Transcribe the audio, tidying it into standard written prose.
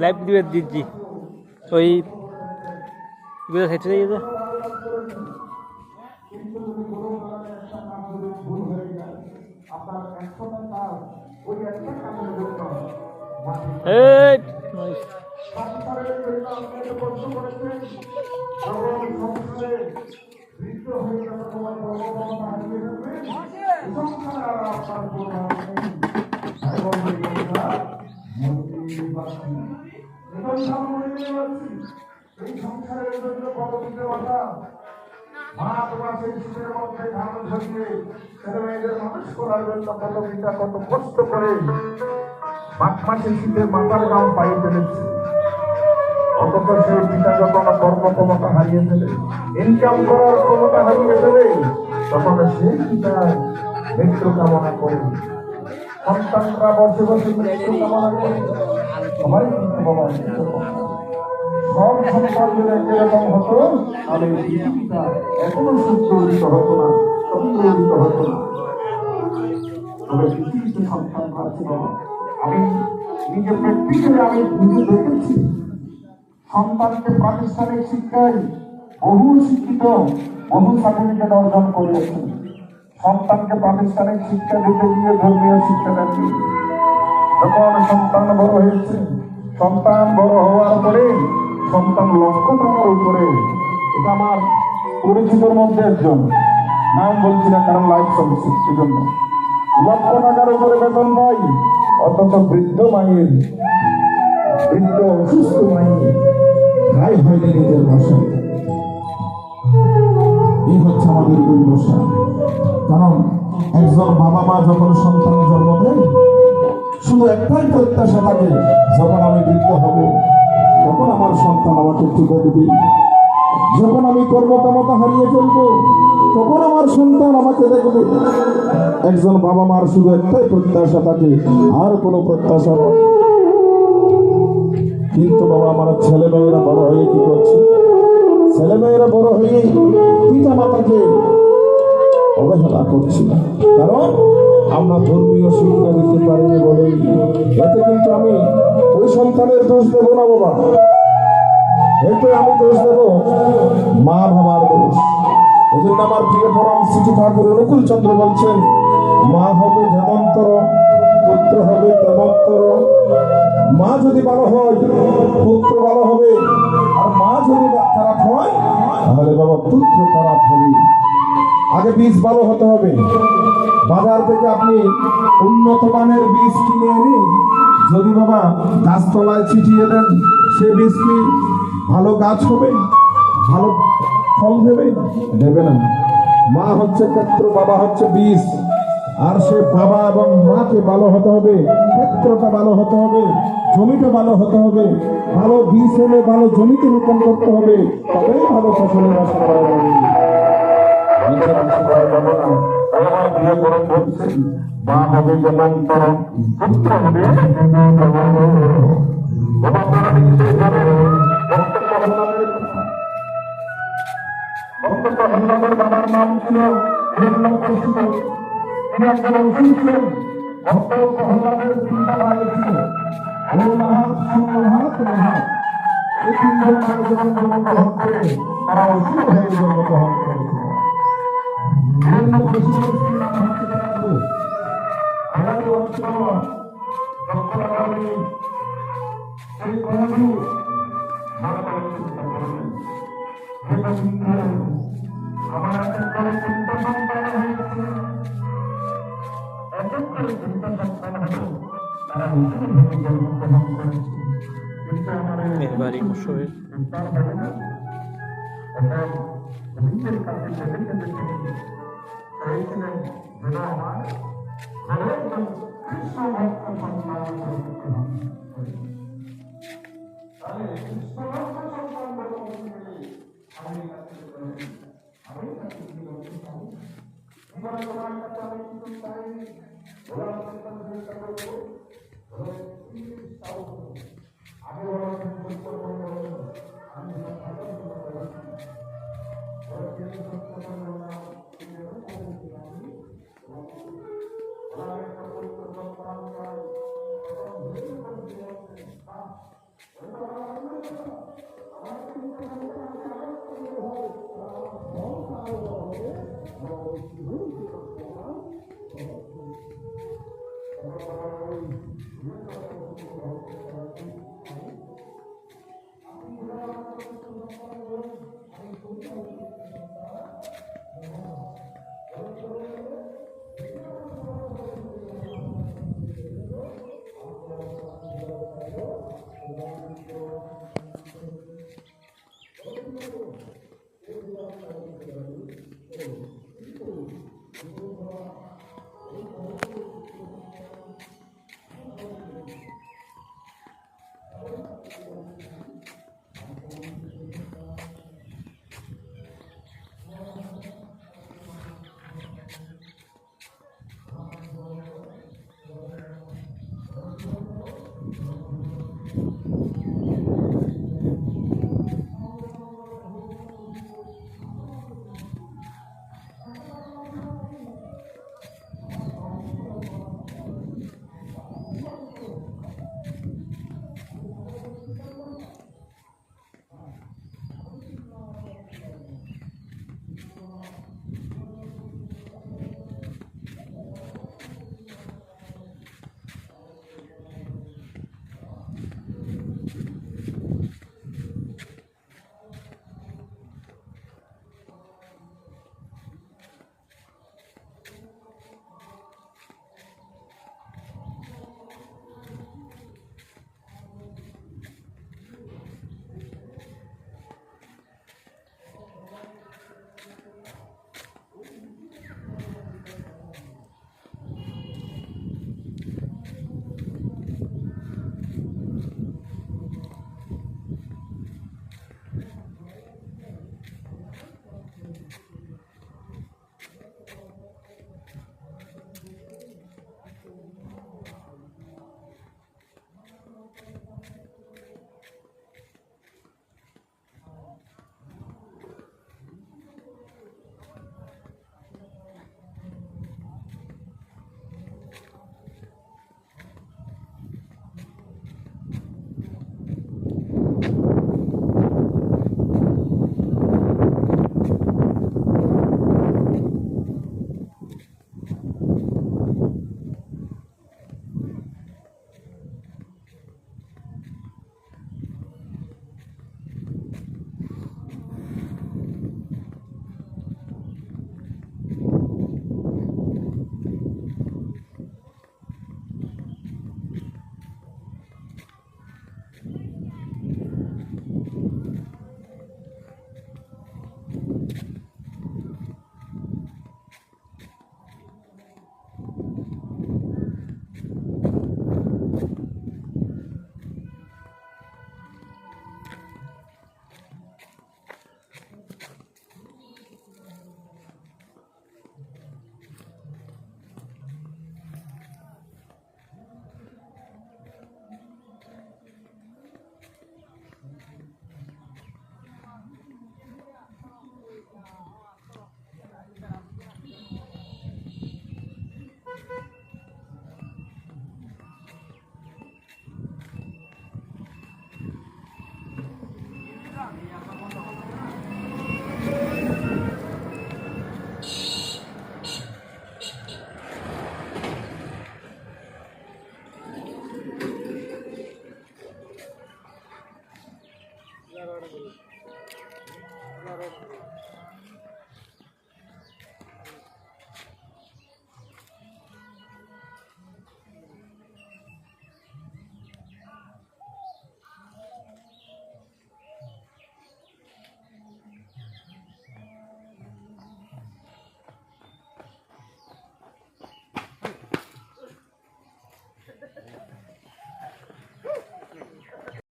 Live দিয়ে দিচ্ছি ওই হেঁটে যাই কত কষ্ট করে মাঘ মাসের শীতে মাথার গাম পায়ে ফেলেছে, অথচ সেই পিতা যখন কর্মক্ষমতা হারিয়ে ফেলে, ইনকাম করার ক্ষমতা হারিয়ে ফেলে, তখন সেই পিতা মৃত্যু কামনা করে। সন্তানরা বসে বসে মৃত্যু কামনা করে, সবাই কিন্তু বাবা সব সন্তানদের যেরকম হতো, আমি পৃথিবীটা এখনো সুন্দরিত হতো না, সুন্দরিত হতো না। তবে পৃথিবীতে সন্তান আছে বাবা, আমি নিজে প্র্যাকটিক্যালি আমি বুঝে দেখেছি। সন্তানকে প্রাতিষ্ঠানিক শিক্ষায় বহু শিক্ষিত, বহু সার্টিফিকেট অর্জন করিয়েছে। সন্তানকে প্রাতিষ্ঠানিক শিক্ষা দিতে গিয়ে ধর্মীয় শিক্ষাটা দিয়ে যখন সন্তান বড় হয়েছে, সন্তান বড় হওয়ার পরে সন্তান লক্ষ টাকার উপরে, এটা আমার পরিচিতর মধ্যে একজন, নাম বলছি না কারণ লাইভ চলছে, সেজন্য লক্ষ টাকার উপরে বেতন পাই, অথচ বৃদ্ধ মায়ের, বৃদ্ধ অসুস্থ মায়ের ভাই হয়নি নিজের ভাষা। এই হচ্ছে আমাদের দুর্দশা। কারণ একজন বাবা মা যখন সন্তান জন্ম দেয়, শুধু একটাই প্রত্যাশা থাকে, যখন আমি বৃদ্ধ হব তখন আমার সন্তান আমাকে টিকা দেবে, যখন আমি কর্মক্ষমতা হারিয়ে ফেলবো তখন আমার সন্তান আমাকে দেখবে। একজন বাবা মার শুধু একটাই প্রত্যাশা থাকে, আর কোনো প্রত্যাশা নয়। কিন্তু বাবা আমার ছেলে মেয়েরা বড় হয়ে কি করছে? ছেলে মেয়েরা বড় হয়ে পিতা মাতাকে অবহেলা করছি না, কারণ আমরা ধর্মীয় শিক্ষা দিতে পারিনি বলেই। এতে কিন্তু আমি ওই সন্তানের দোষ দেবো না বাবা, এতে আমি দোষ দেব মা বাবার দোষ। এই জন্য আমার প্রিয় পরম শ্রী ঠাকুর অনুকূল চন্দ্র বলছেন, মা হবে যেমনতর, পুত্র হবে তেমনতর। মা যদি ভালো হয় পুত্র ভালো হবে, আর মা যদি খারাপ হয় তাহলে বাবা পুত্র খারাপ হবে। আগে বীজ ভালো হতে হবে। বাজার থেকে আপনি উন্নত মানের বীজ কিনে এনে যদি বাবা গাছতলায় ছিটিয়ে দেন, সে বীজ কি ভালো গাছ হবে, ভালো ফল দেবে? দেবে না। মা হচ্ছে ক্ষেত্র, বাবা হচ্ছে বীজ। আর সে বাবা এবং মাকে ভালো হতে হবে, ক্ষেত্রটা ভালো হতে হবে, জমিটা ভালো হতে হবে। ভালো বীজ হলে ভালো জমিতে রোপণ করতে হবে, তবেই ভালো ফসলের আশা করা যাবে। মা হবে যেমনতর, পুত্র হবে বাবার নাম ছিল হিরণ্যকশিপু। তিনি একজন অসুর ছিলেন, ভক্ত প্রহ্লাদের চিন্তা ভাই ছিল। এই তিনজন মায়ের জন্মগ্রহণ করে তারা অসুর হয়ে জন্মগ্রহণ করেছিল। হিরণ্যকশিপুর স্ত্রীর নাম হচ্ছে ভালো করে চিন্তা করবেন। আমার একটা চিন্তা সন্তান হয়েছে, এক করে চিন্তা সন্তান হলো তারা নিজের ভেবে জন্মগ্রহণ করেছে, কিন্তু আমার মেহরবানি মশহুর চিন্তার হবে না। এখন নিজের কাছে কেঁদে কেঁদে তিনি চাইছিলেন যেন আমার ঘরে একজন কৃষ্ণ ভক্ত সন্তান করতে হবে। তাহলে কৃষ্ণ ভক্ত সন্তান করতে আমি কাছে আমি কাছে তোমার কাছে আমি কিছু চাইনি, ওরা চেষ্টা করবো আমি ওরা